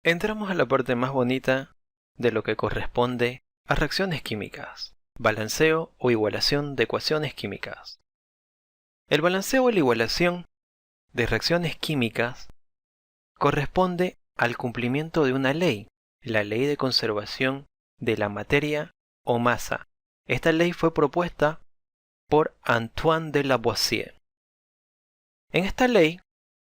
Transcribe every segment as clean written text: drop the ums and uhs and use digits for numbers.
Entramos a la parte más bonita de lo que corresponde a reacciones químicas, balanceo o igualación de ecuaciones químicas. El balanceo o la igualación de reacciones químicas corresponde al cumplimiento de una ley, la ley de conservación de la materia o masa. Esta ley fue propuesta por Antoine de Lavoisier. En esta ley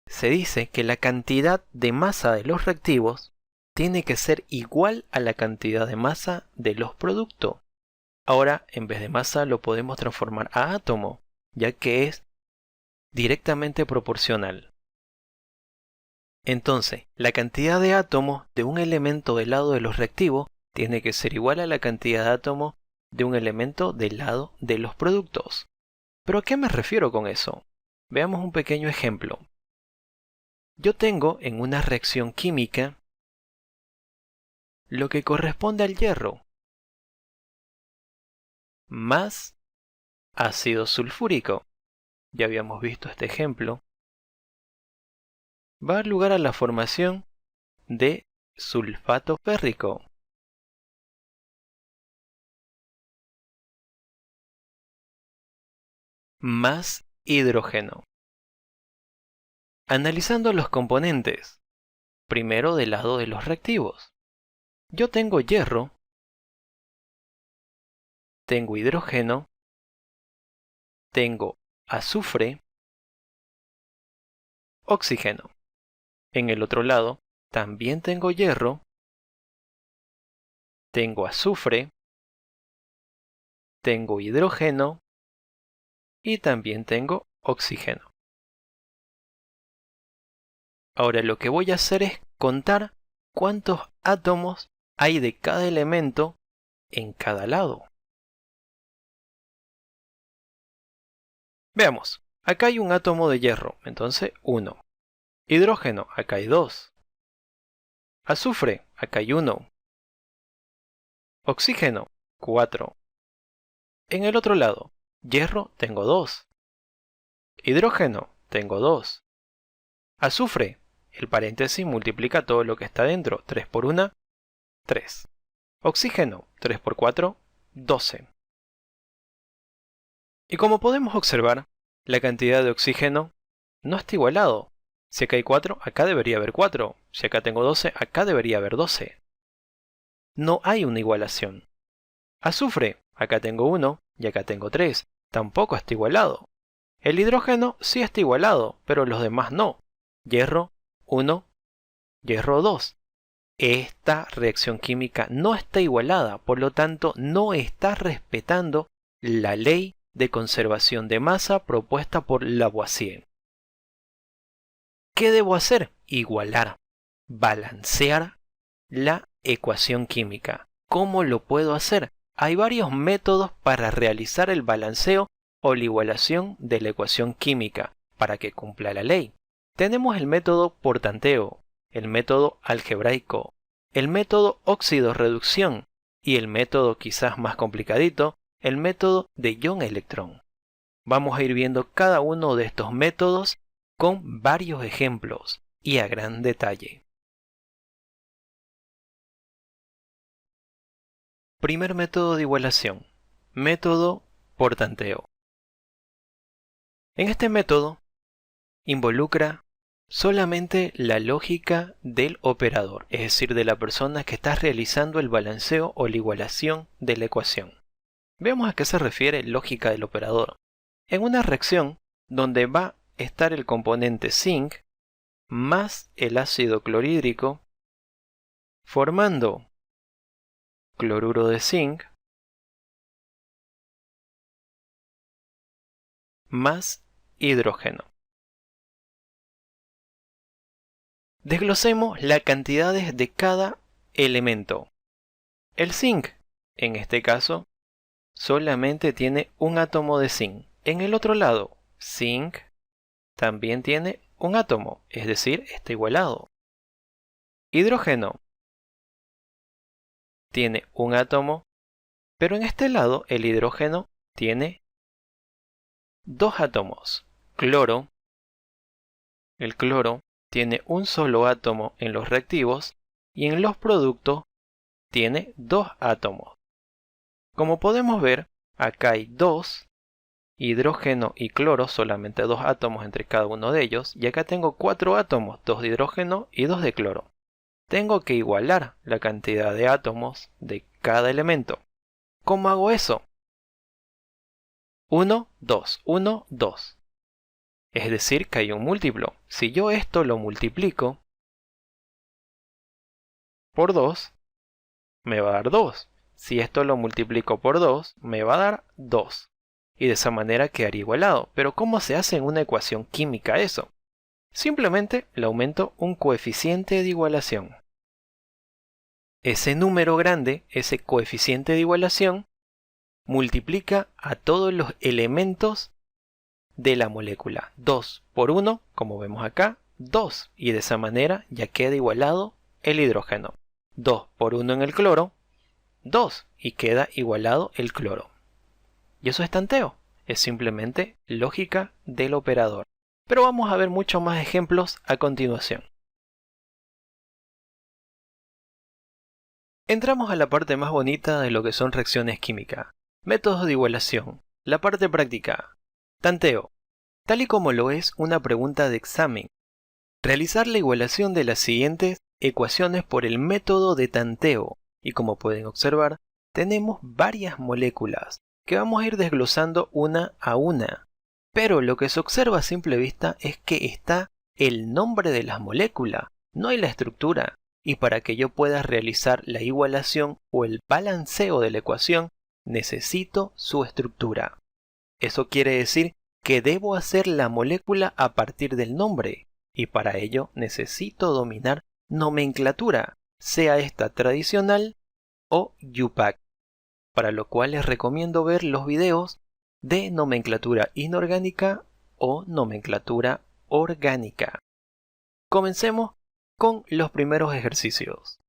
se dice que la cantidad de masa de los reactivos tiene que ser igual a la cantidad de masa de los productos. Ahora, en vez de masa, lo podemos transformar a átomo, ya que es directamente proporcional. Entonces, la cantidad de átomos de un elemento del lado de los reactivos tiene que ser igual a la cantidad de átomos de un elemento del lado de los productos. ¿Pero a qué me refiero con eso? Veamos un pequeño ejemplo. Yo tengo en una reacción química lo que corresponde al hierro, más ácido sulfúrico. Ya habíamos visto este ejemplo. Va a dar lugar a la formación de sulfato férrico. Más hidrógeno. Analizando los componentes, primero del lado de los reactivos. Yo tengo hierro, tengo hidrógeno, tengo azufre, oxígeno. En el otro lado, también tengo hierro, tengo azufre, tengo hidrógeno y también tengo oxígeno. Ahora lo que voy a hacer es contar cuántos átomos hay de cada elemento en cada lado. Veamos, acá hay un átomo de hierro, entonces 1. Hidrógeno, acá hay 2. Azufre, acá hay 1. Oxígeno, 4. En el otro lado, hierro tengo 2. Hidrógeno, tengo 2. Azufre, el paréntesis multiplica todo lo que está dentro. 3 por 1, 3. Oxígeno, 3 por 4, 12. Y como podemos observar, la cantidad de oxígeno no está igualado. Si acá hay 4, acá debería haber 4. Si acá tengo 12, acá debería haber 12. No hay una igualación. Azufre, acá tengo 1 y acá tengo 3. Tampoco está igualado. El hidrógeno sí está igualado, pero los demás no. Hierro 1, hierro 2. Esta reacción química no está igualada, por lo tanto no está respetando la ley de conservación de masa propuesta por Lavoisier. ¿Qué debo hacer? Igualar, balancear la ecuación química. ¿Cómo lo puedo hacer? Hay varios métodos para realizar el balanceo o la igualación de la ecuación química para que cumpla la ley. Tenemos el método por tanteo, el método algebraico, el método óxido-reducción y el método quizás más complicadito, el método de ion-electrón. Vamos a ir viendo cada uno de estos métodos con varios ejemplos y a gran detalle. Primer método de igualación, método por tanteo. En este método involucra solamente la lógica del operador, es decir, de la persona que está realizando el balanceo o la igualación de la ecuación. Veamos a qué se refiere lógica del operador. En una reacción donde va a estar el componente zinc más el ácido clorhídrico formando cloruro de zinc más hidrógeno. Desglosemos las cantidades de cada elemento. El zinc, en este caso, solamente tiene un átomo de zinc. En el otro lado, zinc también tiene un átomo, es decir, está igualado. Hidrógeno tiene un átomo, pero en este lado el hidrógeno tiene dos átomos. Cloro, el cloro tiene un solo átomo en los reactivos y en los productos tiene 2 átomos. Como podemos ver, acá hay 2, hidrógeno y cloro, solamente 2 átomos entre cada uno de ellos, y acá tengo 4 átomos, 2 de hidrógeno y 2 de cloro. Tengo que igualar la cantidad de átomos de cada elemento. ¿Cómo hago eso? 1, 2, 1, 2. Es decir, que hay un múltiplo. Si yo esto lo multiplico por 2, me va a dar 2. Si esto lo multiplico por 2, me va a dar 2. Y de esa manera quedaría igualado. Pero ¿cómo se hace en una ecuación química eso? Simplemente le aumento un coeficiente de igualación. Ese número grande, ese coeficiente de igualación, multiplica a todos los elementos de la molécula. 2 por 1, como vemos acá, 2. Y de esa manera ya queda igualado el hidrógeno. 2 por 1 en el cloro, 2. Y queda igualado el cloro. Y eso es tanteo. Es simplemente lógica del operador. Pero vamos a ver muchos más ejemplos a continuación. Entramos a la parte más bonita de lo que son reacciones químicas. Métodos de igualación. La parte práctica. Tanteo. Tal y como lo es una pregunta de examen. Realizar la igualación de las siguientes ecuaciones por el método de tanteo. Y como pueden observar, tenemos varias moléculas que vamos a ir desglosando una a una. Pero lo que se observa a simple vista es que está el nombre de las moléculas, no hay la estructura. Y para que yo pueda realizar la igualación o el balanceo de la ecuación, necesito su estructura. Eso quiere decir que debo hacer la molécula a partir del nombre, y para ello necesito dominar nomenclatura, sea esta tradicional o UPAC, para lo cual les recomiendo ver los videos de nomenclatura inorgánica o nomenclatura orgánica. Comencemos con los primeros ejercicios.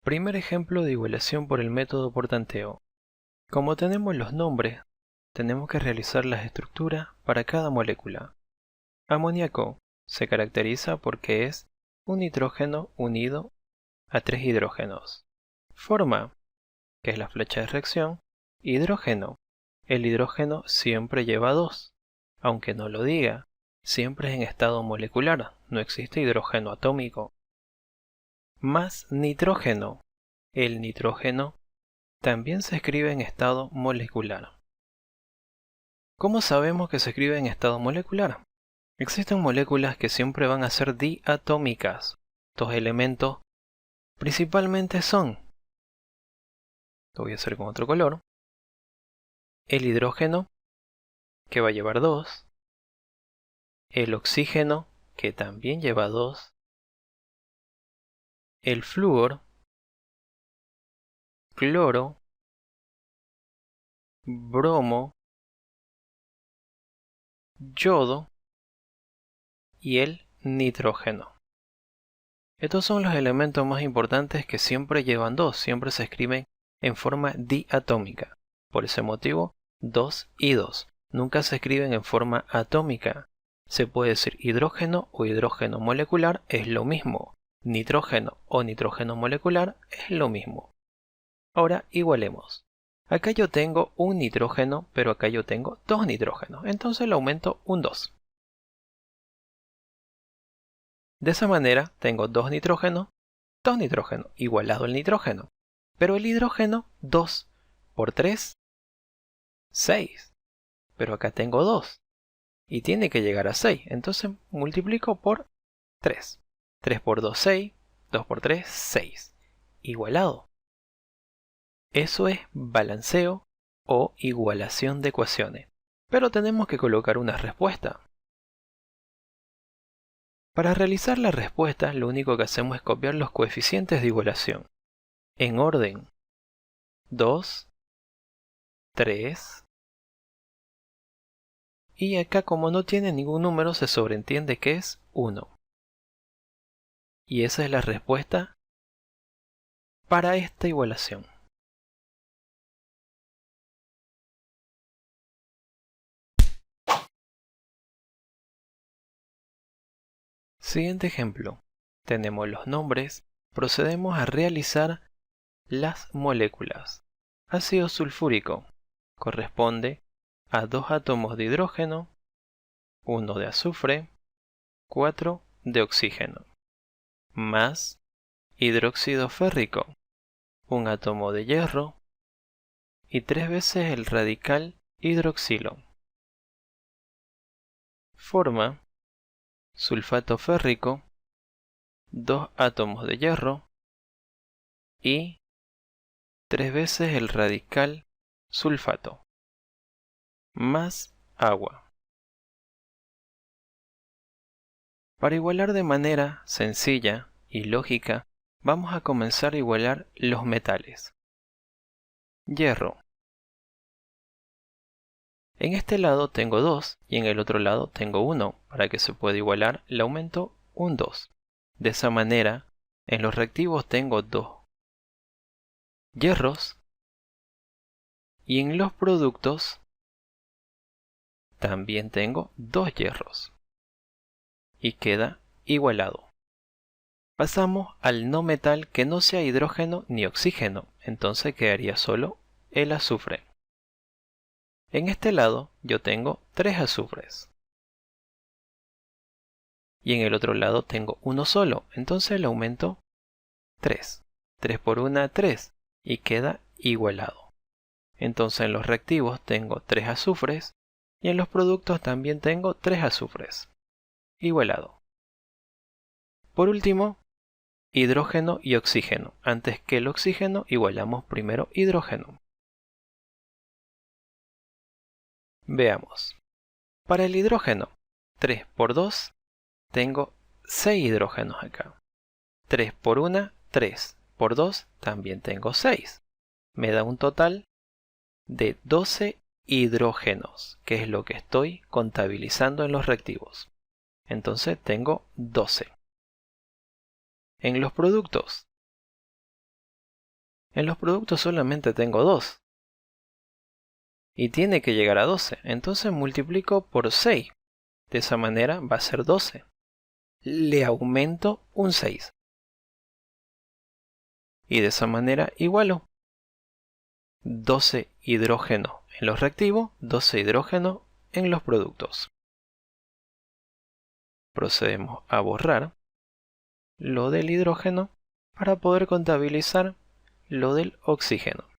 Primer ejemplo de igualación por el método por tanteo. Como tenemos los nombres, tenemos que realizar las estructuras para cada molécula. Amoníaco se caracteriza porque es un nitrógeno unido a 3 hidrógenos. Forma, que es la flecha de reacción, hidrógeno. El hidrógeno siempre lleva 2, aunque no lo diga, siempre es en estado molecular, no existe hidrógeno atómico. Más nitrógeno. El nitrógeno también se escribe en estado molecular. ¿Cómo sabemos que se escribe en estado molecular? Existen moléculas que siempre van a ser diatómicas. Estos elementos principalmente son, lo voy a hacer con otro color, el hidrógeno, que va a llevar 2, el oxígeno, que también lleva 2, el flúor, cloro, bromo, yodo y el nitrógeno. Estos son los elementos más importantes que siempre llevan 2, siempre se escriben en forma diatómica. Por ese motivo, 2 y 2. Nunca se escriben en forma atómica. Se puede decir hidrógeno o hidrógeno molecular es lo mismo. Nitrógeno o nitrógeno molecular es lo mismo. Ahora igualemos. Acá yo tengo un nitrógeno, pero acá yo tengo 2 nitrógenos. Entonces le aumento un 2. De esa manera tengo 2 nitrógenos, igualado al nitrógeno. Pero el hidrógeno, 2 por 3, 6. Pero acá tengo 2. Y tiene que llegar a 6. Entonces multiplico por 3. 3 por 2, 6. 2 por 3, 6. Igualado. Eso es balanceo o igualación de ecuaciones. Pero tenemos que colocar una respuesta. Para realizar la respuesta, lo único que hacemos es copiar los coeficientes de igualación. En orden. 2, 3. Y acá, como no tiene ningún número, se sobreentiende que es 1. Y esa es la respuesta para esta igualación. Siguiente ejemplo. Tenemos los nombres. Procedemos a realizar las moléculas. Ácido sulfúrico corresponde a 2 átomos de hidrógeno, 1 de azufre, 4 de oxígeno, más hidróxido férrico, 1 átomo de hierro y 3 veces el radical hidroxilo. Forma sulfato férrico, 2 átomos de hierro y 3 veces el radical sulfato, más agua. Para igualar de manera sencilla y lógica, vamos a comenzar a igualar los metales. Hierro. En este lado tengo 2 y en el otro lado tengo 1. Para que se pueda igualar, le aumento un 2. De esa manera, en los reactivos tengo 2 hierros y en los productos también tengo 2 hierros. Y queda igualado. Pasamos al no metal que no sea hidrógeno ni oxígeno, entonces quedaría solo el azufre. En este lado yo tengo 3 azufres. Y en el otro lado tengo uno solo, entonces le aumento 3. 3 por 1, 3. Y queda igualado. Entonces en los reactivos tengo 3 azufres y en los productos también tengo 3 azufres. Igualado. Por último, hidrógeno y oxígeno. Antes que el oxígeno, igualamos primero hidrógeno. Veamos. Para el hidrógeno, 3 por 2, tengo 6 hidrógenos acá. 3 por 1, 3. Por 2, también tengo 6. Me da un total de 12 hidrógenos, que es lo que estoy contabilizando en los reactivos. Entonces tengo 12. En los productos solamente tengo 2. Y tiene que llegar a 12. Entonces multiplico por 6. De esa manera va a ser 12. Le aumento un 6. Y de esa manera igualo. 12 hidrógenos en los reactivos, 12 hidrógenos en los productos. Procedemos a borrar lo del hidrógeno para poder contabilizar lo del oxígeno.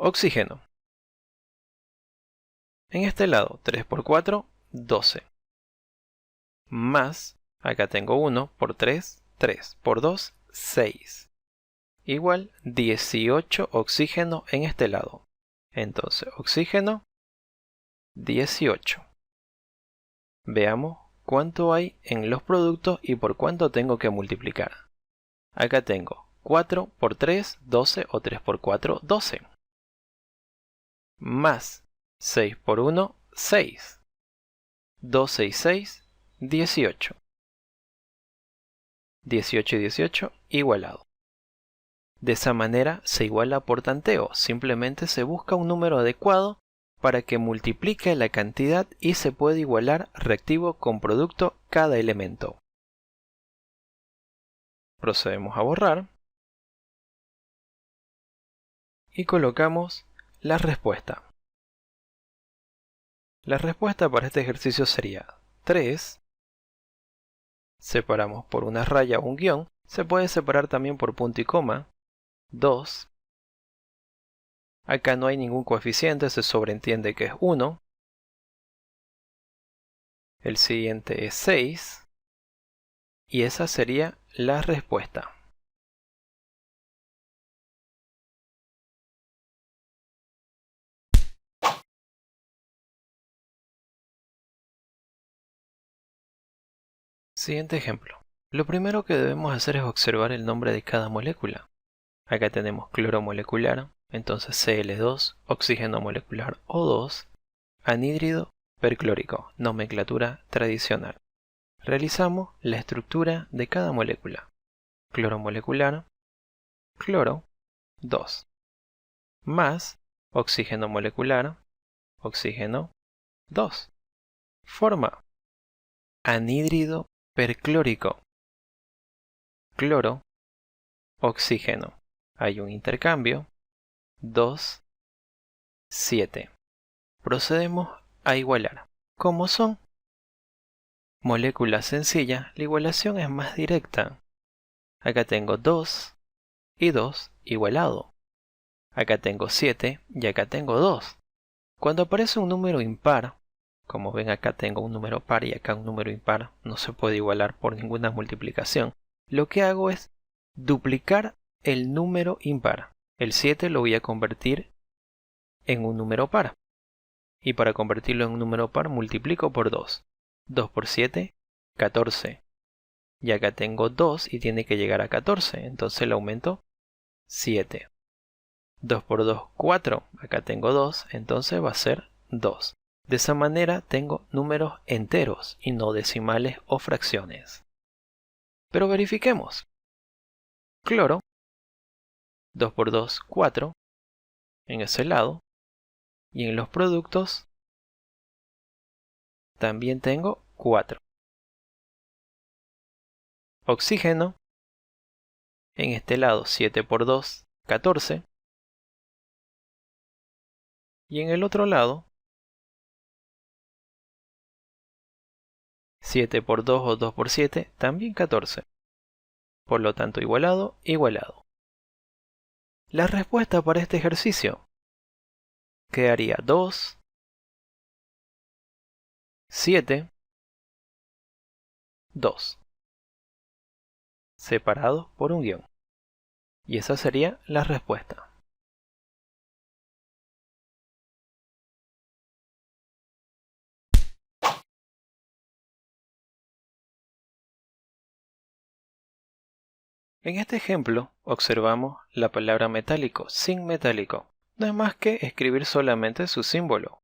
Oxígeno. En este lado, 3 por 4, 12. Más, acá tengo 1 por 3, 3 por 2, 6. Igual 18 oxígeno en este lado. Entonces, oxígeno, 18. Veamos cuánto hay en los productos y por cuánto tengo que multiplicar. Acá tengo 4 por 3, 12 o 3 por 4, 12. Más 6 por 1, 6. 12 y 6, 18. 18 y 18 igualado. De esa manera se iguala por tanteo, simplemente se busca un número adecuado para que multiplique la cantidad y se pueda igualar reactivo con producto cada elemento. Procedemos a borrar y colocamos la respuesta. La respuesta para este ejercicio sería 3. Separamos por una raya o un guión, se puede separar también por punto y coma. 2. Acá no hay ningún coeficiente, se sobreentiende que es 1. El siguiente es 6. Y esa sería la respuesta. Siguiente ejemplo. Lo primero que debemos hacer es observar el nombre de cada molécula. Acá tenemos cloro molecular, entonces Cl2, oxígeno molecular O2, anhídrido perclórico, nomenclatura tradicional. Realizamos la estructura de cada molécula. Cloro molecular, cloro, 2. Más oxígeno molecular, oxígeno, 2. Forma anhídrido perclórico. Cloro, oxígeno. Hay un intercambio. 2, 7. Procedemos a igualar. Como son moléculas sencillas, la igualación es más directa. Acá tengo 2 y 2 igualado. Acá tengo 7 y acá tengo 2. Cuando aparece un número impar, como ven acá tengo un número par y acá un número impar, no se puede igualar por ninguna multiplicación. Lo que hago es duplicar el número impar. El 7 lo voy a convertir en un número par. Y para convertirlo en un número par multiplico por 2. 2 por 7, 14. Y acá tengo 2 y tiene que llegar a 14. Entonces le aumento 7. 2 por 2, 4. Acá tengo 2, entonces va a ser 2. De esa manera tengo números enteros y no decimales o fracciones. Pero verifiquemos. Cloro, 2 por 2, 4. En ese lado. Y en los productos también tengo 4. Oxígeno, en este lado 7 por 2, 14. Y en el otro lado 7 por 2 o 2 por 7, también 14. Por lo tanto, igualado, igualado. La respuesta para este ejercicio quedaría 2, 7, 2. Separados por un guión. Y esa sería la respuesta. En este ejemplo observamos la palabra metálico, zinc metálico. No es más que escribir solamente su símbolo,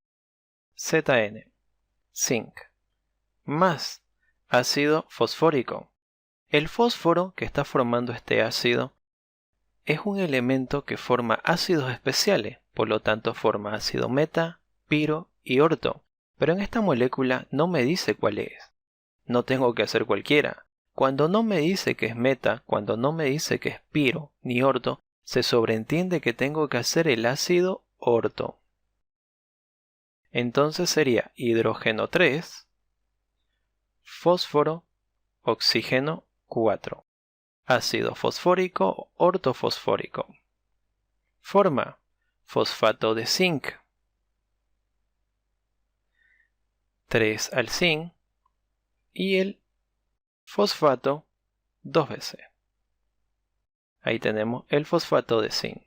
ZN, zinc, más ácido fosfórico. El fósforo que está formando este ácido es un elemento que forma ácidos especiales, por lo tanto forma ácido meta, piro y orto. Pero en esta molécula no me dice cuál es. No tengo que hacer cualquiera. Cuando no me dice que es meta, cuando no me dice que es piro ni orto, se sobreentiende que tengo que hacer el ácido orto. Entonces sería hidrógeno 3, fósforo, oxígeno 4. Ácido fosfórico o ortofosfórico. Forma fosfato de zinc. 3 al zinc y el fosfato 2 veces. Ahí tenemos el fosfato de zinc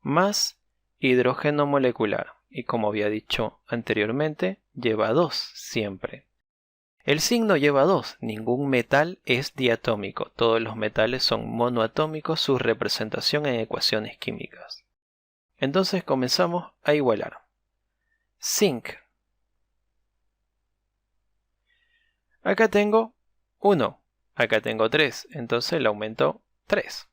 más hidrógeno molecular y como había dicho anteriormente lleva 2 siempre. El zinc no lleva 2, ningún metal es diatómico, todos los metales son monoatómicos, su representación en ecuaciones químicas. Entonces comenzamos a igualar. Zinc. Acá tengo 1, acá tengo 3, entonces le aumento 3.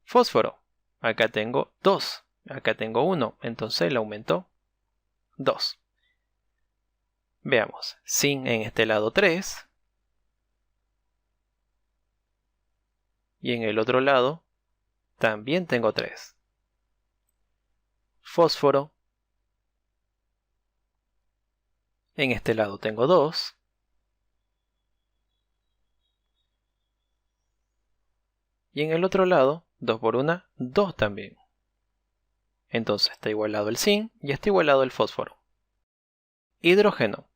Fósforo. Acá tengo 2, acá tengo 1, entonces le aumento 2. Veamos, zinc en este lado 3 y en el otro lado también tengo 3. Fósforo, en este lado tengo 2 y en el otro lado 2 por 1, 2 también. Entonces está igualado el zinc y está igualado el fósforo. Hidrógeno,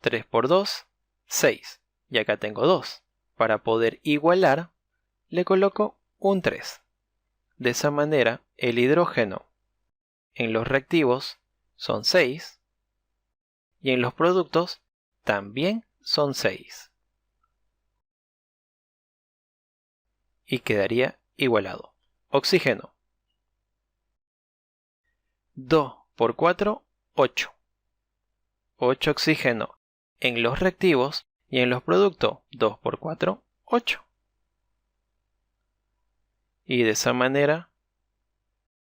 3 por 2, 6 y acá tengo 2. Para poder igualar le coloco un 3. De esa manera el hidrógeno en los reactivos son 6 y en los productos también son 6. Y quedaría igualado. Oxígeno. 2 por 4, 8. 8 oxígeno en los reactivos y en los productos 2 por 4, 8. Y de esa manera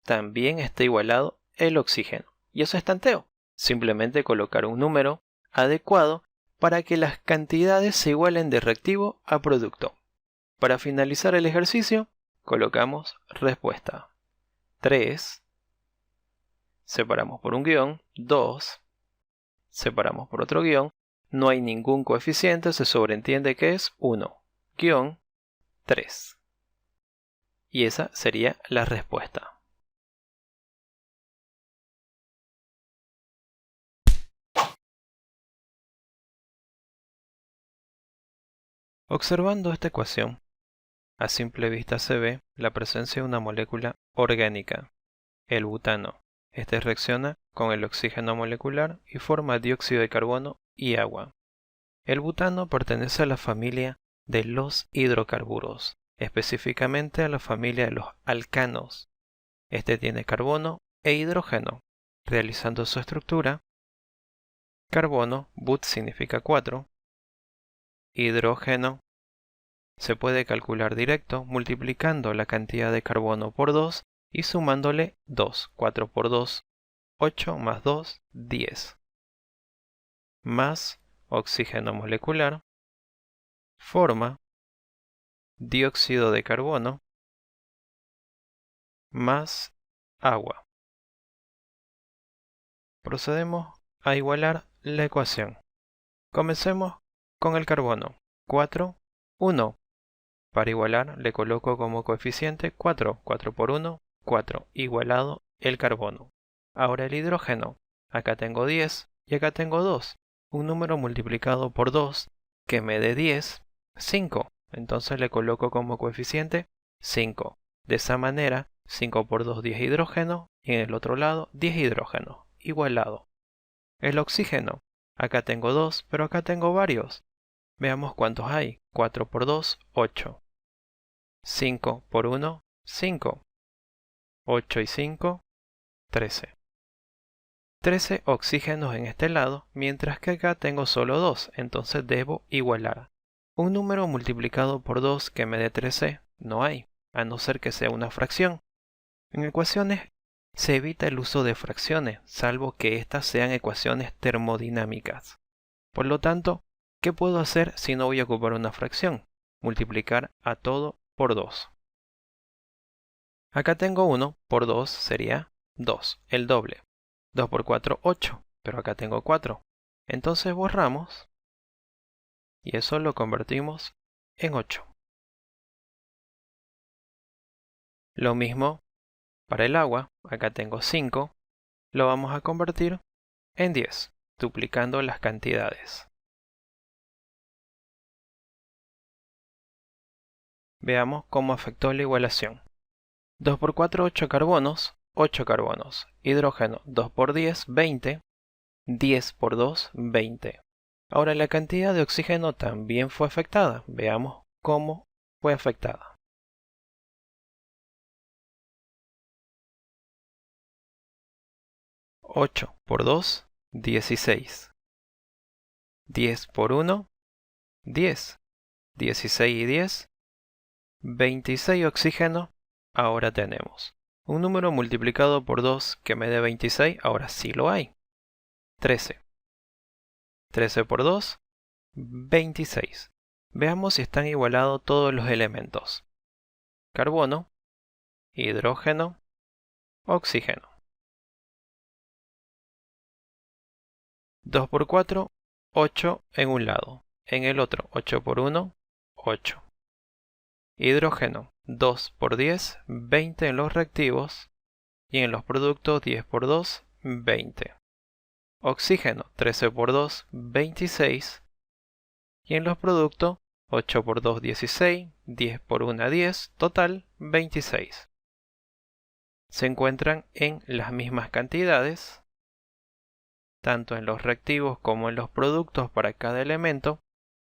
también está igualado el oxígeno. Y eso es tanteo. Simplemente colocar un número adecuado para que las cantidades se igualen de reactivo a producto. Para finalizar el ejercicio, colocamos respuesta. 3, separamos por un guión, 2, separamos por otro guión, no hay ningún coeficiente, se sobreentiende que es 1, guión 3. Y esa sería la respuesta. Observando esta ecuación, a simple vista se ve la presencia de una molécula orgánica, el butano. Este reacciona con el oxígeno molecular y forma dióxido de carbono y agua. El butano pertenece a la familia de los hidrocarburos, específicamente a la familia de los alcanos. Este tiene carbono e hidrógeno, realizando su estructura. Carbono, but significa 4. Hidrógeno se puede calcular directo multiplicando la cantidad de carbono por 2 y sumándole 2. 4 por 2, 8 más 2, 10. Más oxígeno molecular forma dióxido de carbono más agua. Procedemos a igualar la ecuación. Comencemos con el carbono. 4, 1. Para igualar le coloco como coeficiente 4. 4 por 1, 4. Igualado el carbono. Ahora el hidrógeno. Acá tengo 10 y acá tengo 2. Un número multiplicado por 2 que me dé 10, 5. Entonces le coloco como coeficiente 5. De esa manera, 5 por 2, 10 hidrógeno y en el otro lado 10 hidrógeno. Igualado. El oxígeno. Acá tengo 2, pero acá tengo varios. Veamos cuántos hay. 4 por 2, 8. 5 por 1, 5. 8 y 5, 13. 13 oxígenos en este lado, mientras que acá tengo solo 2, entonces debo igualar. Un número multiplicado por 2 que me dé 13 no hay, a no ser que sea una fracción. En ecuaciones se evita el uso de fracciones, salvo que éstas sean ecuaciones termodinámicas. Por lo tanto, ¿qué puedo hacer si no voy a ocupar una fracción? Multiplicar a todo por 2. Acá tengo 1 por 2 sería 2, el doble. 2 por 4, 8, pero acá tengo 4. Entonces borramos y eso lo convertimos en 8. Lo mismo para el agua, acá tengo 5, lo vamos a convertir en 10, duplicando las cantidades. Veamos cómo afectó la igualación. 2 por 4, 8 carbonos, 8 carbonos. Hidrógeno, 2 por 10, 20. 10 por 2, 20. Ahora la cantidad de oxígeno también fue afectada. Veamos cómo fue afectada. 8 por 2, 16. 10 por 1, 10. 16 y 10, 26 oxígeno. Ahora tenemos un número multiplicado por 2 que me dé 26. Ahora sí lo hay. 13. 13 por 2, 26. Veamos si están igualados todos los elementos. Carbono, hidrógeno, oxígeno. 2 por 4, 8 en un lado. En el otro, 8 por 1, 8. Hidrógeno, 2 por 10, 20 en los reactivos. Y en los productos, 10 por 2, 20. Oxígeno, 13 por 2, 26. Y en los productos, 8 por 2, 16. 10 por 1, 10. Total, 26. Se encuentran en las mismas cantidades, tanto en los reactivos como en los productos para cada elemento,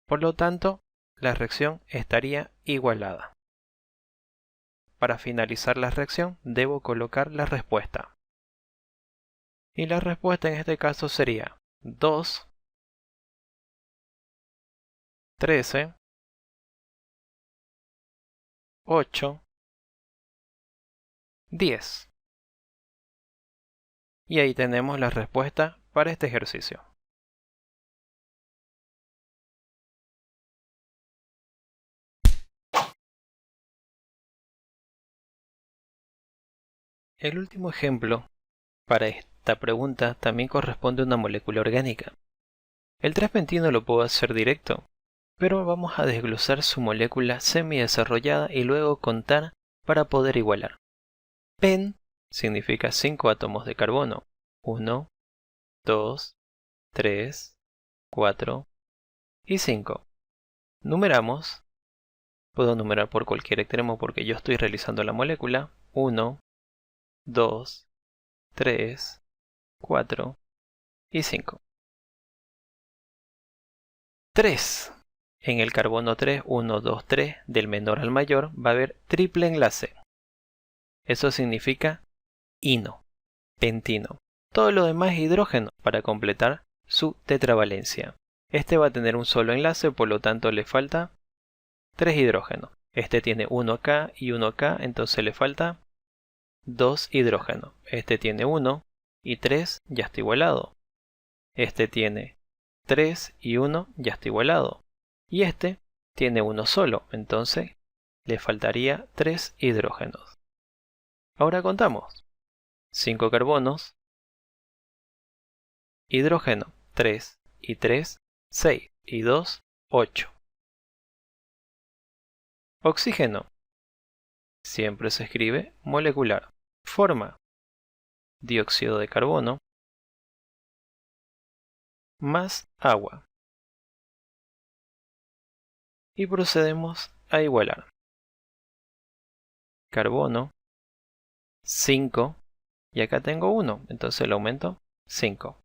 por lo tanto, la reacción estaría igualada. Para finalizar la reacción, debo colocar la respuesta. Y la respuesta en este caso sería 2, 13, 8, 10. Y ahí tenemos la respuesta para este ejercicio. El último ejemplo para esta pregunta también corresponde a una molécula orgánica. El 3-pentino lo puedo hacer directo, pero vamos a desglosar su molécula semidesarrollada y luego contar para poder igualar. Pen significa 5 átomos de carbono. 1, 2, 3, 4 y 5. Numeramos. Puedo numerar por cualquier extremo porque yo estoy realizando la molécula. 1, 2, 3, 4 y 5. 3. En el carbono 3, 1, 2, 3, del menor al mayor, va a haber triple enlace. Eso significa ino, pentino. Todo lo demás es hidrógeno para completar su tetravalencia. Este va a tener un solo enlace, por lo tanto le falta 3 hidrógenos. Este tiene 1 acá y 1 acá, entonces le falta 2 hidrógenos. Este tiene 1 y 3, ya está igualado. Este tiene 3 y 1, ya está igualado. Y este tiene uno solo, entonces le faltaría 3 hidrógenos. Ahora contamos. 5 carbonos, hidrógeno 3 y 3, 6 y 2, 8. Oxígeno. Siempre se escribe molecular. Forma dióxido de carbono más agua. Y procedemos a igualar. Carbono 5 y acá tengo 1, entonces le aumento 5.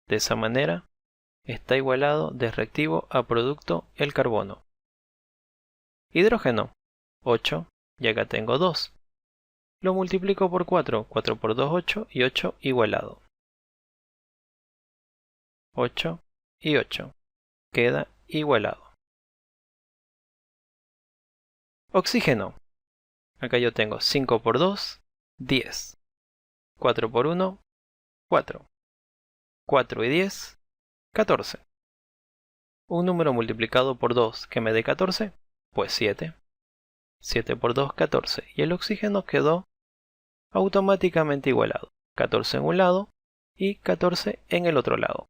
De esa manera está igualado de reactivo a producto el carbono. Hidrógeno 8 y acá tengo 2. Lo multiplico por 4, 4 por 2, 8 y 8 igualado. 8 y 8 queda igualado. Oxígeno. Acá yo tengo 5 por 2, 10. 4 por 1, 4. 4 y 10, 14. Un número multiplicado por 2 que me dé 14, pues 7. 7 por 2, 14. Y el oxígeno quedó automáticamente igualado. 14 en un lado y 14 en el otro lado.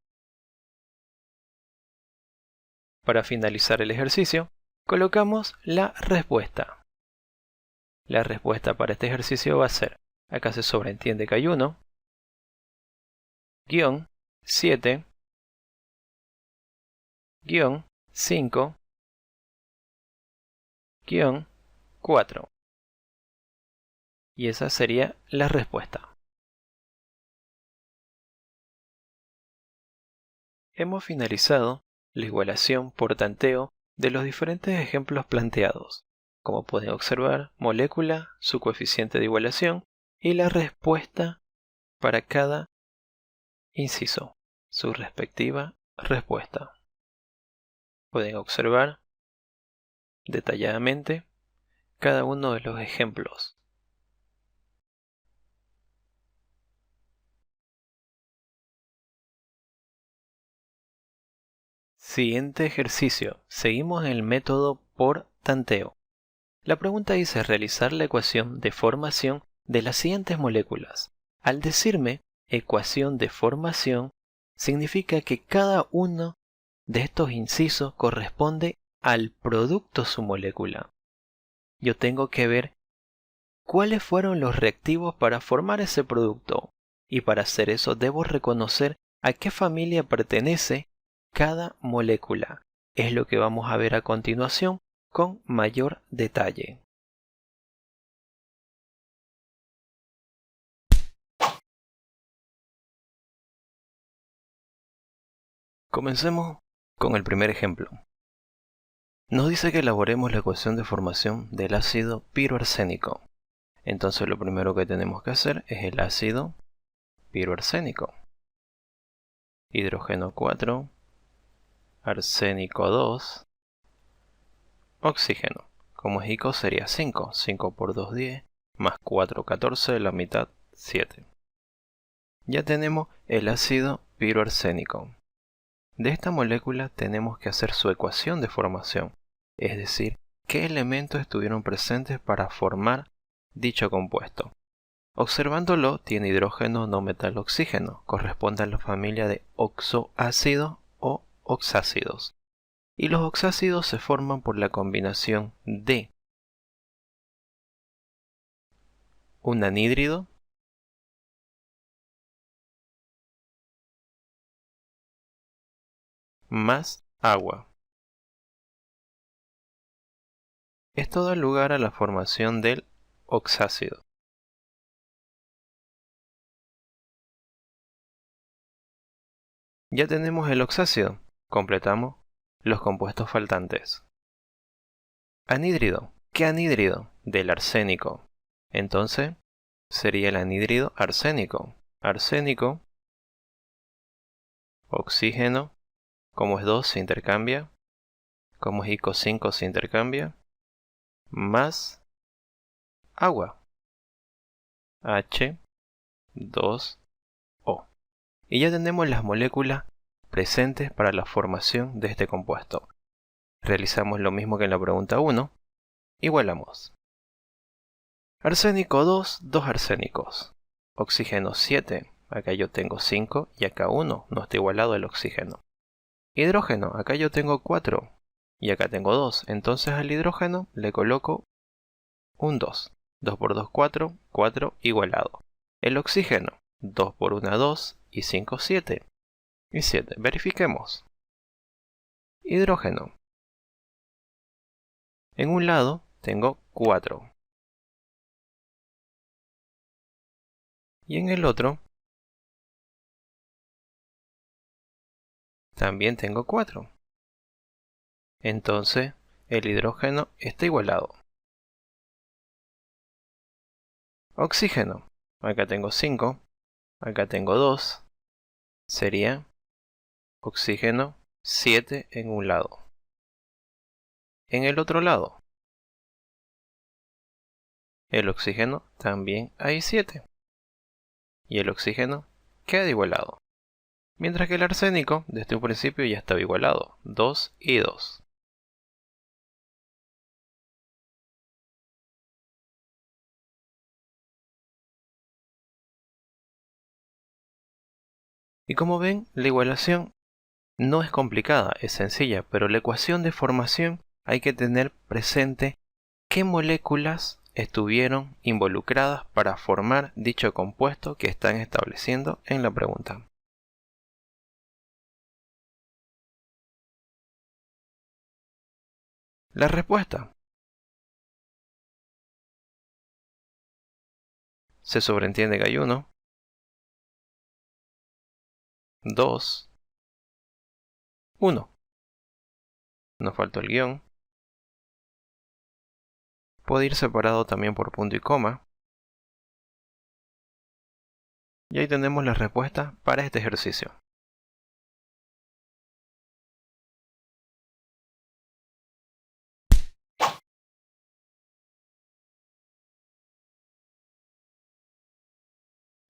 Para finalizar el ejercicio, colocamos la respuesta. La respuesta para este ejercicio va a ser, acá se sobreentiende que hay 1, guión 7, guión 5, guión 4. Y esa sería la respuesta. Hemos finalizado la igualación por tanteo de los diferentes ejemplos planteados. Como pueden observar, molécula, su coeficiente de igualación y la respuesta para cada inciso, su respectiva respuesta. Pueden observar detalladamente cada uno de los ejemplos. Siguiente ejercicio. Seguimos en el método por tanteo. La pregunta dice realizar la ecuación de formación de las siguientes moléculas. Al decirme ecuación de formación, significa que cada uno de estos incisos corresponde al producto su molécula. Yo tengo que ver cuáles fueron los reactivos para formar ese producto. Y para hacer eso debo reconocer a qué familia pertenece cada molécula. Es lo que vamos a ver a continuación con mayor detalle. Comencemos con el primer ejemplo. Nos dice que elaboremos la ecuación de formación del ácido piroarsénico. Entonces lo primero que tenemos que hacer es el ácido piroarsénico. Hidrógeno 4, arsénico 2, oxígeno. Como es ICO sería 5. 5 por 2, 10, más 4, 14, la mitad, 7. Ya tenemos el ácido piroarsénico. De esta molécula tenemos que hacer su ecuación de formación, es decir, qué elementos estuvieron presentes para formar dicho compuesto. Observándolo, tiene hidrógeno, no metal, oxígeno. Corresponde a la familia de oxoácidos o oxácidos. Y los oxácidos se forman por la combinación de un anhídrido más agua. Esto da lugar a la formación del oxácido. Ya tenemos el oxácido. Completamos los compuestos faltantes. Anhídrido. ¿Qué anhídrido? Del arsénico. Entonces, sería el anhídrido arsénico. Arsénico, oxígeno, como es 2 se intercambia, como es ICO5 se intercambia, más agua, H2O. Y ya tenemos las moléculas presentes para la formación de este compuesto. Realizamos lo mismo que en la pregunta 1, igualamos. Arsénico 2, 2 arsénicos. Oxígeno 7, acá yo tengo 5 y acá 1, no está igualado el oxígeno. Hidrógeno, acá yo tengo 4 y acá tengo 2, entonces al hidrógeno le coloco un 2. 2 por 2, 4, 4 igualado. El oxígeno, 2 por 1, 2 y 5, 7. Y 7, verifiquemos. Hidrógeno. En un lado tengo 4. Y en el otro también tengo 4. Entonces el hidrógeno está igualado. Oxígeno. Acá tengo 5. Acá tengo 2. Sería oxígeno 7 en un lado. En el otro lado, el oxígeno también hay 7. Y el oxígeno queda igualado. Mientras que el arsénico, desde un principio ya estaba igualado. 2 y 2. Y como ven, la igualación no es complicada, es sencilla, pero la ecuación de formación hay que tener presente qué moléculas estuvieron involucradas para formar dicho compuesto que están estableciendo en la pregunta. La respuesta se sobreentiende que hay 1, 2, 1. Nos faltó el guión. Puede ir separado también por punto y coma. Y ahí tenemos la respuesta para este ejercicio.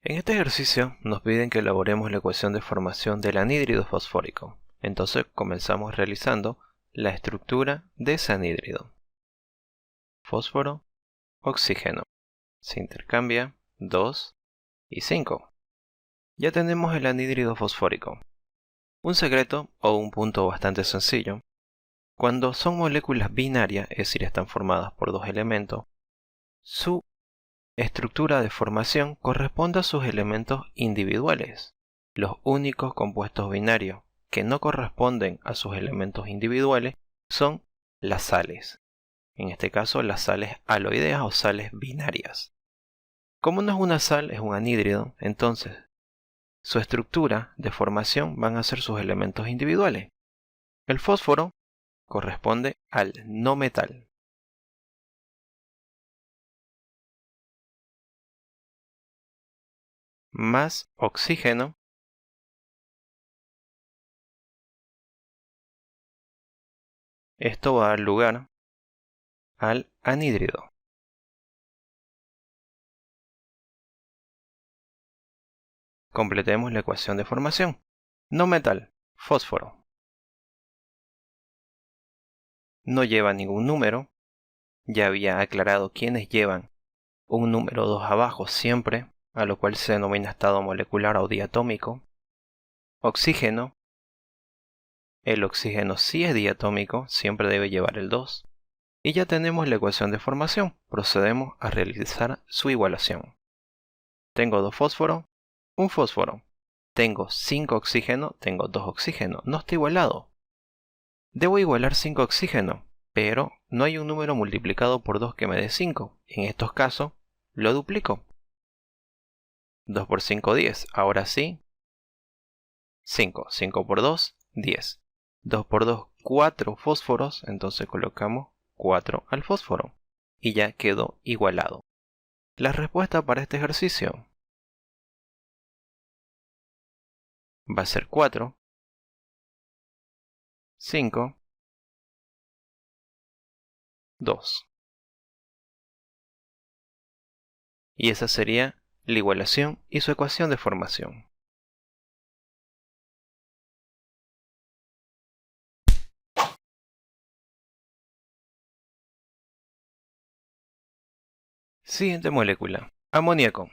En este ejercicio nos piden que elaboremos la ecuación de formación del anhídrido fosfórico. Entonces comenzamos realizando la estructura de ese anhídrido. Fósforo, oxígeno. Se intercambia 2 y 5. Ya tenemos el anhídrido fosfórico. Un secreto o un punto bastante sencillo. Cuando son moléculas binarias, es decir, están formadas por dos elementos, su estructura de formación corresponde a sus elementos individuales. Los únicos compuestos binarios que no corresponden a sus elementos individuales son las sales. En este caso, las sales aloideas o sales binarias. Como no es una sal, es un anhídrido, entonces su estructura de formación van a ser sus elementos individuales. El fósforo corresponde al no metal. Más oxígeno esto va a dar lugar al anhídrido. Completemos la ecuación de formación. No metal, fósforo. No lleva ningún número. Ya había aclarado quiénes llevan un número 2 abajo siempre, a lo cual se denomina estado molecular o diatómico. Oxígeno. El oxígeno sí es diatómico, siempre debe llevar el 2. Y ya tenemos la ecuación de formación. Procedemos a realizar su igualación. Tengo 2 fósforos, un fósforo. Tengo 5 oxígeno, tengo 2 oxígeno. No está igualado. Debo igualar 5 oxígeno, pero no hay un número multiplicado por 2 que me dé 5. En estos casos, lo duplico. 2 por 5, 10. Ahora sí, 5. 5 por 2, 10. 2 por 2, 4 fósforos. Entonces colocamos 4 al fósforo. Y ya quedó igualado. La respuesta para este ejercicio va a ser 4, 5, 2. Y esa sería la igualación y su ecuación de formación. Siguiente molécula, amoníaco.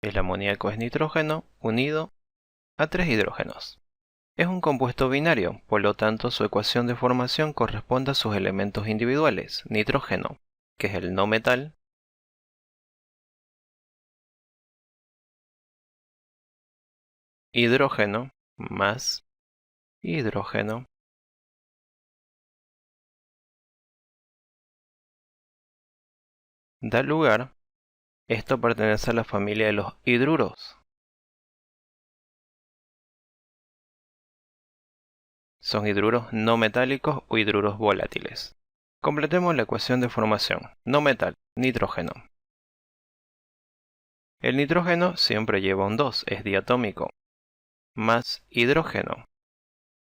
El amoníaco es nitrógeno unido a 3 hidrógenos. Es un compuesto binario, por lo tanto su ecuación de formación corresponde a sus elementos individuales, nitrógeno, que es el no metal, hidrógeno más hidrógeno, da lugar, esto pertenece a la familia de los hidruros. Son hidruros no metálicos o hidruros volátiles. Completemos la ecuación de formación. No metal, nitrógeno. El nitrógeno siempre lleva un 2, es diatómico, más hidrógeno.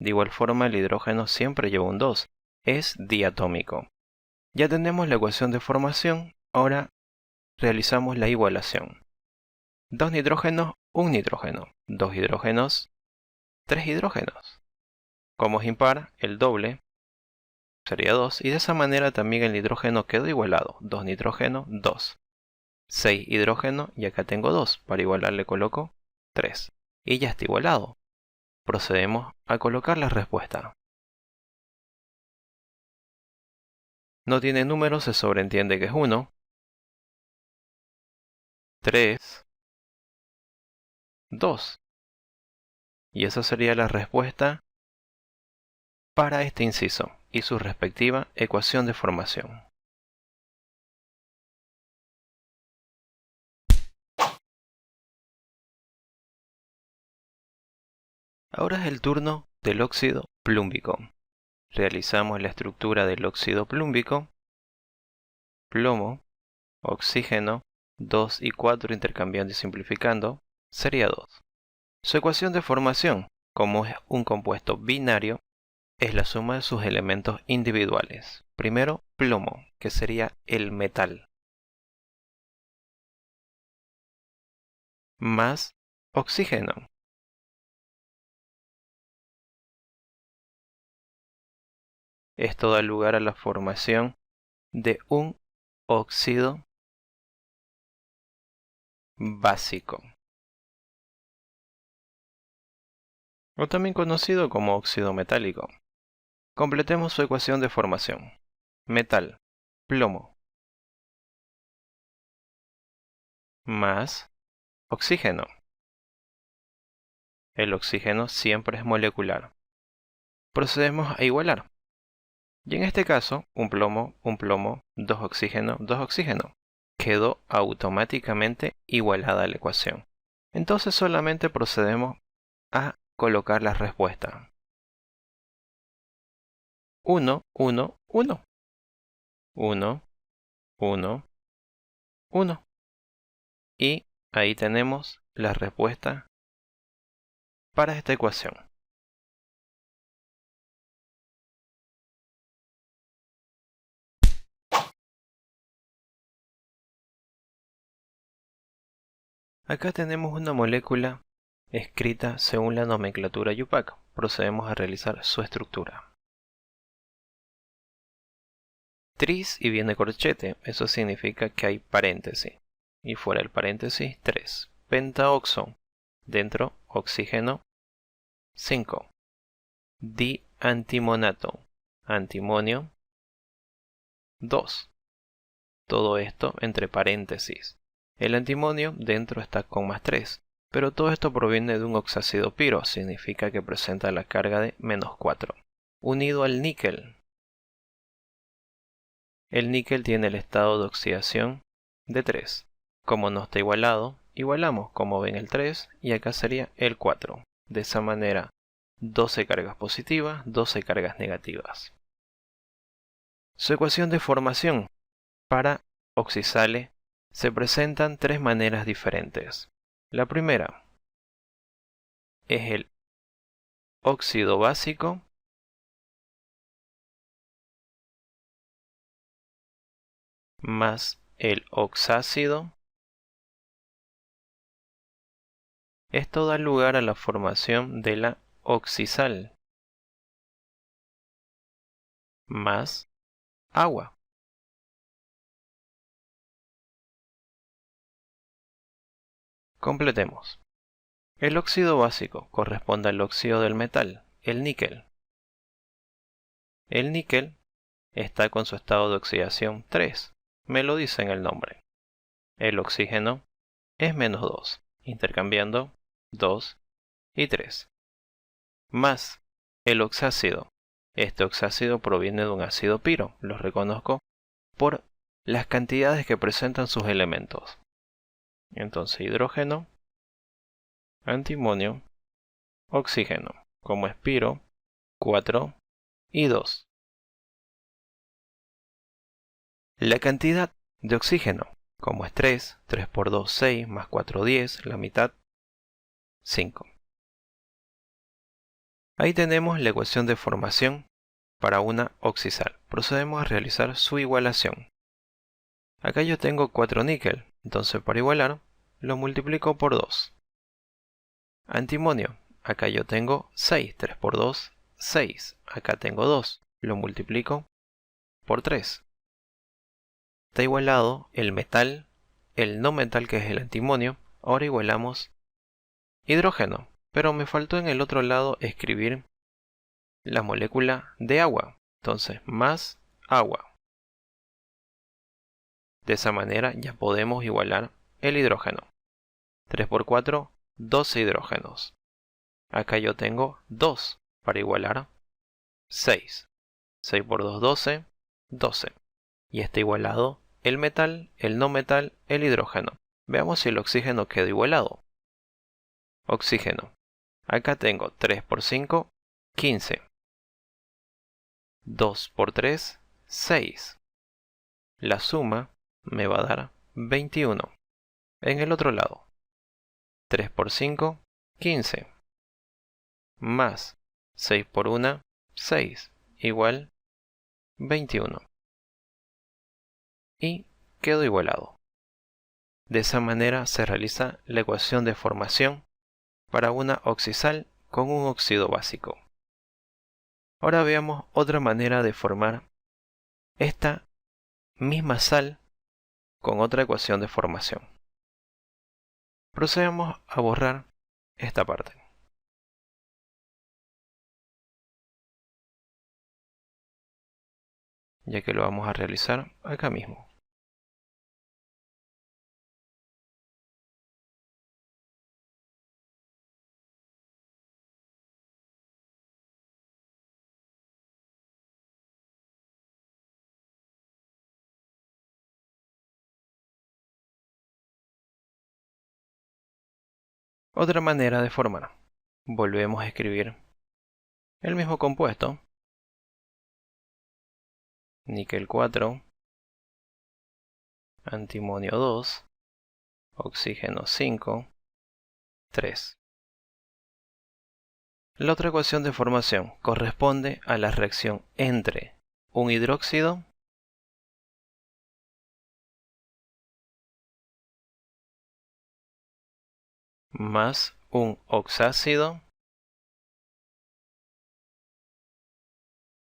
De igual forma el hidrógeno siempre lleva un 2, es diatómico. Ya tenemos la ecuación de formación, ahora realizamos la igualación. 2 nitrógenos, 1 nitrógeno. 2 hidrógenos, 3 hidrógenos. Como es impar, el doble sería 2, y de esa manera también el nitrógeno quedó igualado. 2 nitrógeno, 2. 6 hidrógeno, y acá tengo 2. Para igualar le coloco 3. Y ya está igualado. Procedemos a colocar la respuesta. No tiene número, se sobreentiende que es 1. 3. 2. Y esa sería la respuesta para este inciso y su respectiva ecuación de formación. Ahora es el turno del óxido plúmbico. Realizamos la estructura del óxido plúmbico. Plomo, oxígeno, 2 y 4 intercambiando y simplificando, sería 2. Su ecuación de formación, como es un compuesto binario, es la suma de sus elementos individuales. Primero, plomo, que sería el metal, más oxígeno. Esto da lugar a la formación de un óxido básico, o también conocido como óxido metálico. Completemos su ecuación de formación. Metal, plomo, más oxígeno. El oxígeno siempre es molecular. Procedemos a igualar. Y en este caso, un plomo, 2 oxígeno, 2 oxígeno. Quedó automáticamente igualada la ecuación. Entonces solamente procedemos a colocar la respuesta. 1, 1, 1. 1, 1, 1. Y ahí tenemos la respuesta para esta ecuación. Acá tenemos una molécula escrita según la nomenclatura IUPAC. Procedemos a realizar su estructura. tris y viene corchete. Eso significa que hay paréntesis. Y fuera el paréntesis 3. Pentaoxo. Dentro oxígeno 5. Diantimonato. Antimonio 2. Todo esto entre paréntesis. El antimonio dentro está con +3, pero todo esto proviene de un oxácido piro, significa que presenta la carga de -4. Unido al níquel. El níquel tiene el estado de oxidación de 3. Como no está igualado, igualamos, como ven, el 3 y acá sería el 4. De esa manera, 12 cargas positivas, 12 cargas negativas. Su ecuación de formación para oxisales se presentan tres maneras diferentes. La primera es el óxido básico más el oxácido. Esto da lugar a la formación de la oxisal más agua. Completemos. El óxido básico corresponde al óxido del metal, el níquel. El níquel está con su estado de oxidación 3, me lo dice en el nombre. El oxígeno es -2, intercambiando 2 y 3. Más el oxácido. Este oxácido proviene de un ácido piro, lo reconozco por las cantidades que presentan sus elementos. Entonces hidrógeno, antimonio, oxígeno, como es piro, 4 y 2. La cantidad de oxígeno, como es 3, 3 por 2, 6, más 4, 10, la mitad, 5. Ahí tenemos la ecuación de formación para una oxisal. Procedemos a realizar su igualación. Acá yo tengo 4 níquel, entonces para igualar lo multiplico por 2. Antimonio, acá yo tengo 6, 3 por 2, 6. Acá tengo 2, lo multiplico por 3. Está igualado el metal, el no metal que es el antimonio. Ahora igualamos hidrógeno, pero me faltó en el otro lado escribir la molécula de agua. Entonces, más agua. De esa manera ya podemos igualar el hidrógeno. 3 por 4, 12 hidrógenos. Acá yo tengo 2 para igualar 6. 6 por 2, 12, 12. Y está igualado el metal, el no metal, el hidrógeno. Veamos si el oxígeno quedó igualado. Oxígeno. Acá tengo 3 por 5, 15. 2 por 3, 6. La suma me va a dar 21. En el otro lado, 3 por 5, 15. Más 6 por 1, 6. Igual 21. Y quedó igualado. De esa manera se realiza la ecuación de formación para una oxisal con un óxido básico. Ahora veamos otra manera de formar esta misma sal con otra ecuación de formación. Procedemos a borrar esta parte, ya que lo vamos a realizar acá mismo. Otra manera de formar. Volvemos a escribir el mismo compuesto. Níquel 4, antimonio 2, oxígeno 5, 3. La otra ecuación de formación corresponde a la reacción entre un hidróxido más un oxácido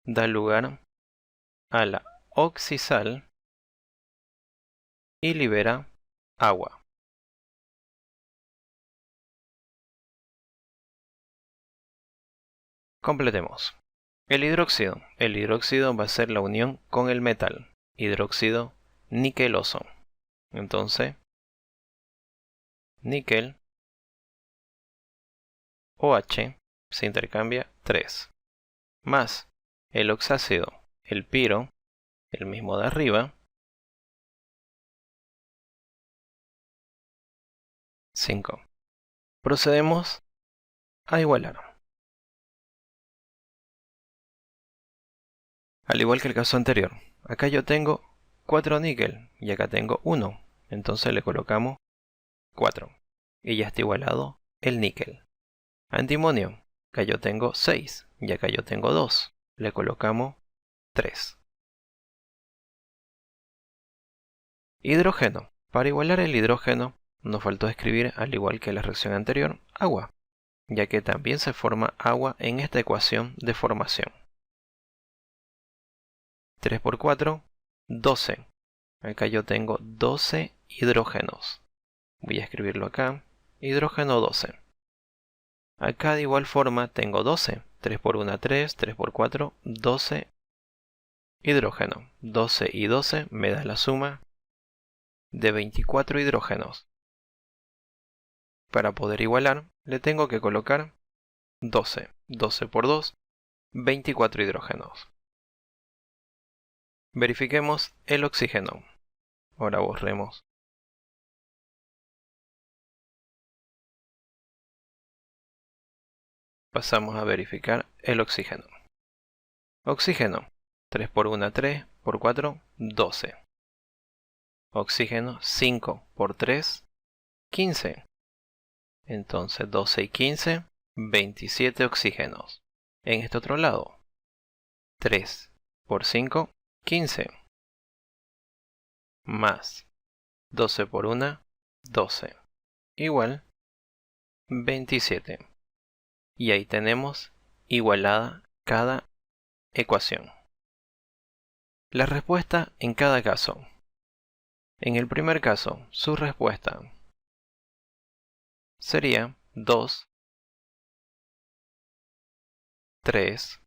da lugar a la oxisal y libera agua. Completemos. El hidróxido va a ser la unión con el metal, hidróxido niqueloso. Entonces, níquel OH se intercambia 3, más el oxácido, el piro, el mismo de arriba, 5. Procedemos a igualar. Al igual que el caso anterior, acá yo tengo 4 níquel y acá tengo 1, entonces le colocamos 4 y ya está igualado el níquel. Antimonio, acá yo tengo 6 y acá yo tengo 2, le colocamos 3. Hidrógeno, para igualar el hidrógeno nos faltó escribir, al igual que la reacción anterior, agua, ya que también se forma agua en esta ecuación de formación. 3 por 4, 12. Acá yo tengo 12 hidrógenos. Voy a escribirlo acá. Hidrógeno 12. Acá de igual forma tengo 12. 3 por 1, 3. 3 por 4, 12 hidrógeno. 12 y 12 me da la suma de 24 hidrógenos. Para poder igualar, le tengo que colocar 12. 12 por 2, 24 hidrógenos. Verifiquemos el oxígeno. Ahora borremos. Pasamos a verificar el oxígeno. Oxígeno, 3 por 1, 3 por 4, 12. Oxígeno, 5 por 3, 15. Entonces 12 y 15, 27 oxígenos. En este otro lado, 3 por 5, 15. Más 12 por 1, 12. Igual 27. Y ahí tenemos igualada cada ecuación. La respuesta en cada caso. En el primer caso, su respuesta sería 2, 3,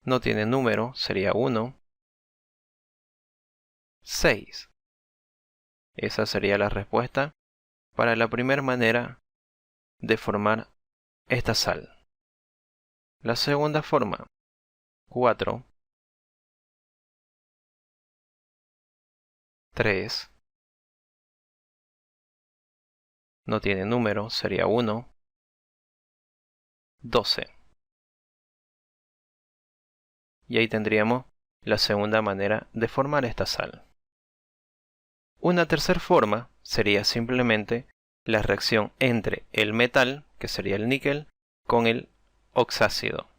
no tiene número, sería 1, 6. Esa sería la respuesta para la primera manera de formar esta sal. La segunda forma, 4, 3, no tiene número, sería 1, 12. Y ahí tendríamos la segunda manera de formar esta sal. Una tercera forma sería simplemente la reacción entre el metal, que sería el níquel, con el oxácido.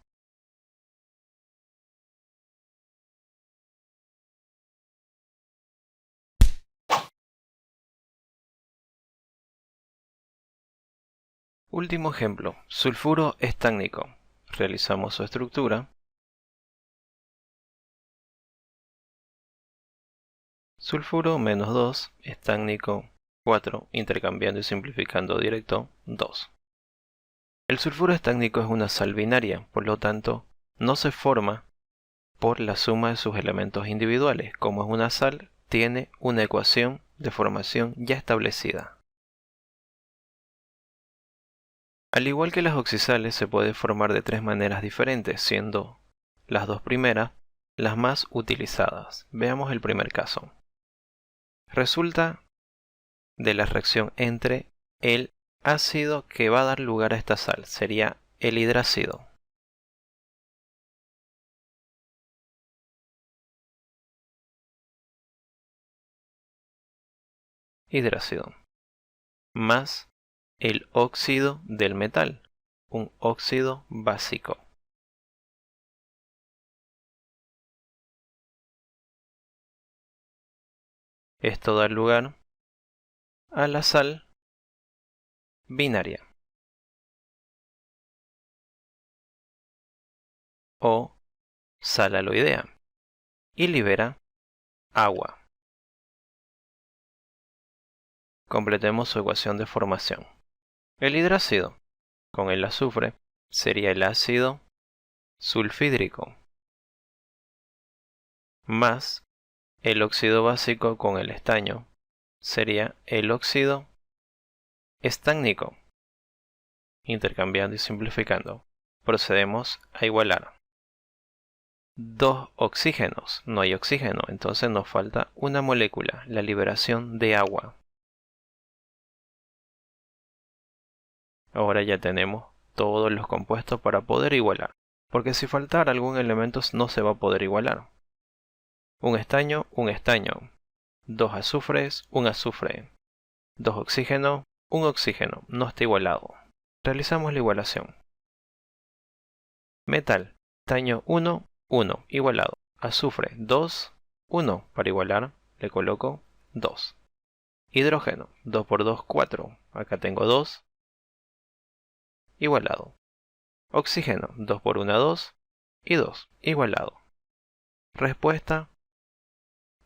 Último ejemplo, sulfuro estánico. Realizamos su estructura. Sulfuro menos 2, estánico 4, intercambiando y simplificando directo 2. El sulfuro estánico es una sal binaria, por lo tanto, no se forma por la suma de sus elementos individuales. Como es una sal, tiene una ecuación de formación ya establecida. Al igual que las oxisales, se puede formar de 3 maneras diferentes, siendo las dos primeras las más utilizadas. Veamos el primer caso. Resulta de la reacción entre el ácido que va a dar lugar a esta sal, sería el hidrácido. Hidrácido. Más el óxido del metal, un óxido básico. Esto da lugar a la sal binaria o sal aloidea y libera agua. Completemos su ecuación de formación. El hidrácido con el azufre sería el ácido sulfhídrico más el óxido básico con el estaño sería el óxido estánico. Intercambiando y simplificando, procedemos a igualar. 2 oxígenos, no hay oxígeno, entonces nos falta una molécula, la liberación de agua. Ahora ya tenemos todos los compuestos para poder igualar, porque si faltara algún elemento no se va a poder igualar. Un estaño, 2 azufres, un azufre, 2 oxígenos, un oxígeno, no está igualado. Realizamos la igualación. Metal, estaño 1, 1, igualado. Azufre 2, 1, para igualar le coloco 2. Hidrógeno, 2 por 2, 4, acá tengo 2, igualado. Oxígeno, 2 por 1, 2, y 2, igualado. Respuesta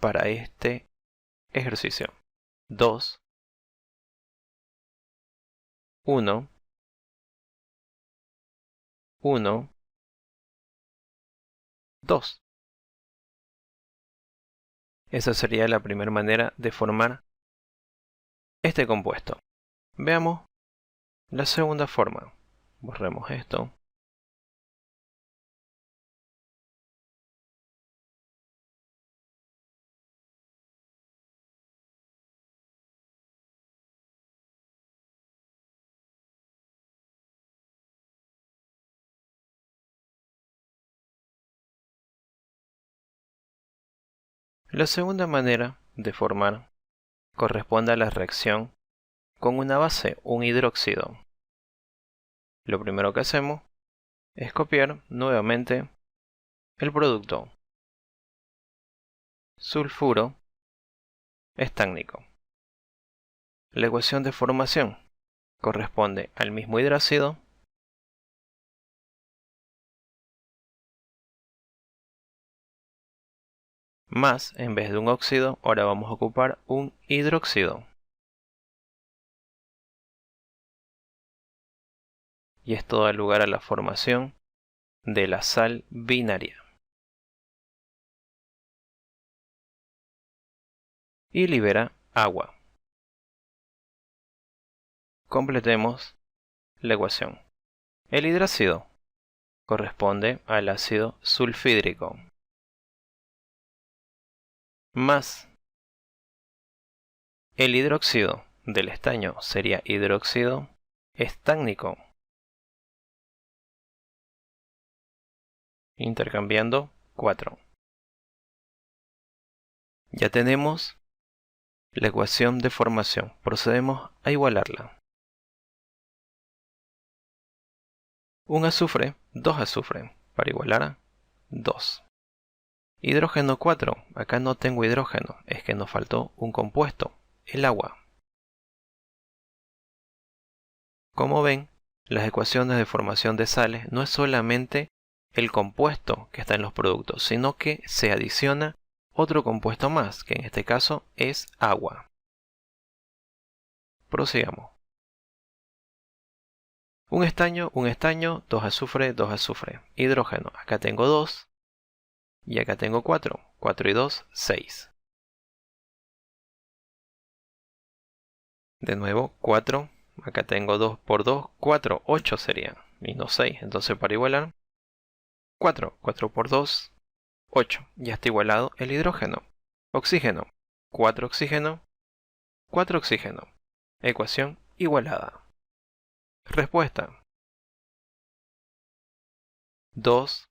para este ejercicio. 2, 1, 1, 2. Esa sería la primera manera de formar este compuesto. Veamos la segunda forma. Borremos esto. La segunda manera de formar corresponde a la reacción con una base, un hidróxido. Lo primero que hacemos es copiar nuevamente el producto sulfuro estánico. La ecuación de formación corresponde al mismo hidrácido más, en vez de un óxido, ahora vamos a ocupar un hidróxido. Y esto da lugar a la formación de la sal binaria. Y libera agua. Completemos la ecuación. El hidrácido corresponde al ácido sulfhídrico más el hidróxido del estaño sería hidróxido estánico. Intercambiando 4. Ya tenemos la ecuación de formación. Procedemos a igualarla. Un azufre, 2 azufre, para igualar a 2. Hidrógeno 4, acá no tengo hidrógeno, es que nos faltó un compuesto, el agua. Como ven, las ecuaciones de formación de sales no es solamente el compuesto que está en los productos, sino que se adiciona otro compuesto más, que en este caso es agua. Prosigamos. Un estaño, 2 azufre, 2 azufre. Hidrógeno, acá tengo 2 y acá tengo 4. 4 y 2, 6. De nuevo, 4. Acá tengo 2 por 2, 4, 8 sería, y no 6. Entonces para igualar, 4, 4 por 2, 8. Ya está igualado el hidrógeno. Oxígeno, 4 oxígeno, 4 oxígeno. Ecuación igualada. Respuesta. 2,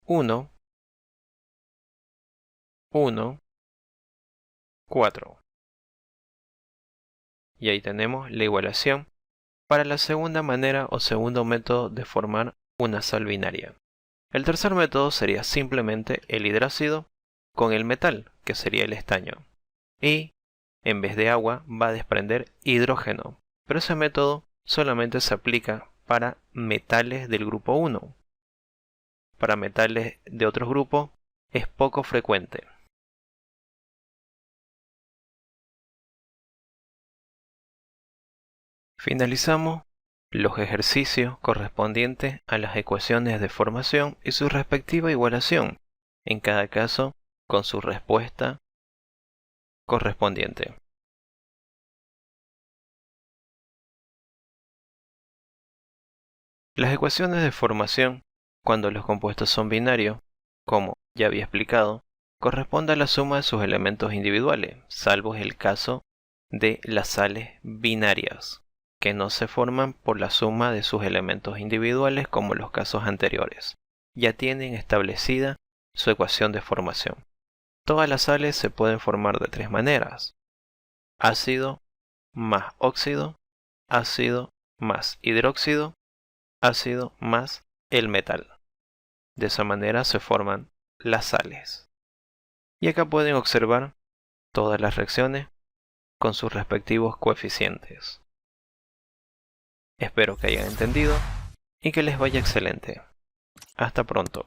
1, 1, 4. Y ahí tenemos la igualación para la segunda manera o segundo método de formar una sal binaria. El tercer método sería simplemente el hidrácido con el metal, que sería el estaño. Y en vez de agua va a desprender hidrógeno. Pero ese método solamente se aplica para metales del grupo 1. para metales de otros grupos es poco frecuente. Finalizamos los ejercicios correspondientes a las ecuaciones de formación y su respectiva igualación, en cada caso con su respuesta correspondiente. Las ecuaciones de formación, cuando los compuestos son binarios, como ya había explicado, corresponde a la suma de sus elementos individuales, salvo el caso de las sales binarias, que no se forman por la suma de sus elementos individuales como los casos anteriores. Ya tienen establecida su ecuación de formación. Todas las sales se pueden formar de tres maneras: ácido más óxido, ácido más hidróxido, ácido más el metal. De esa manera se forman las sales. Y acá pueden observar todas las reacciones con sus respectivos coeficientes. Espero que hayan entendido y que les vaya excelente. Hasta pronto.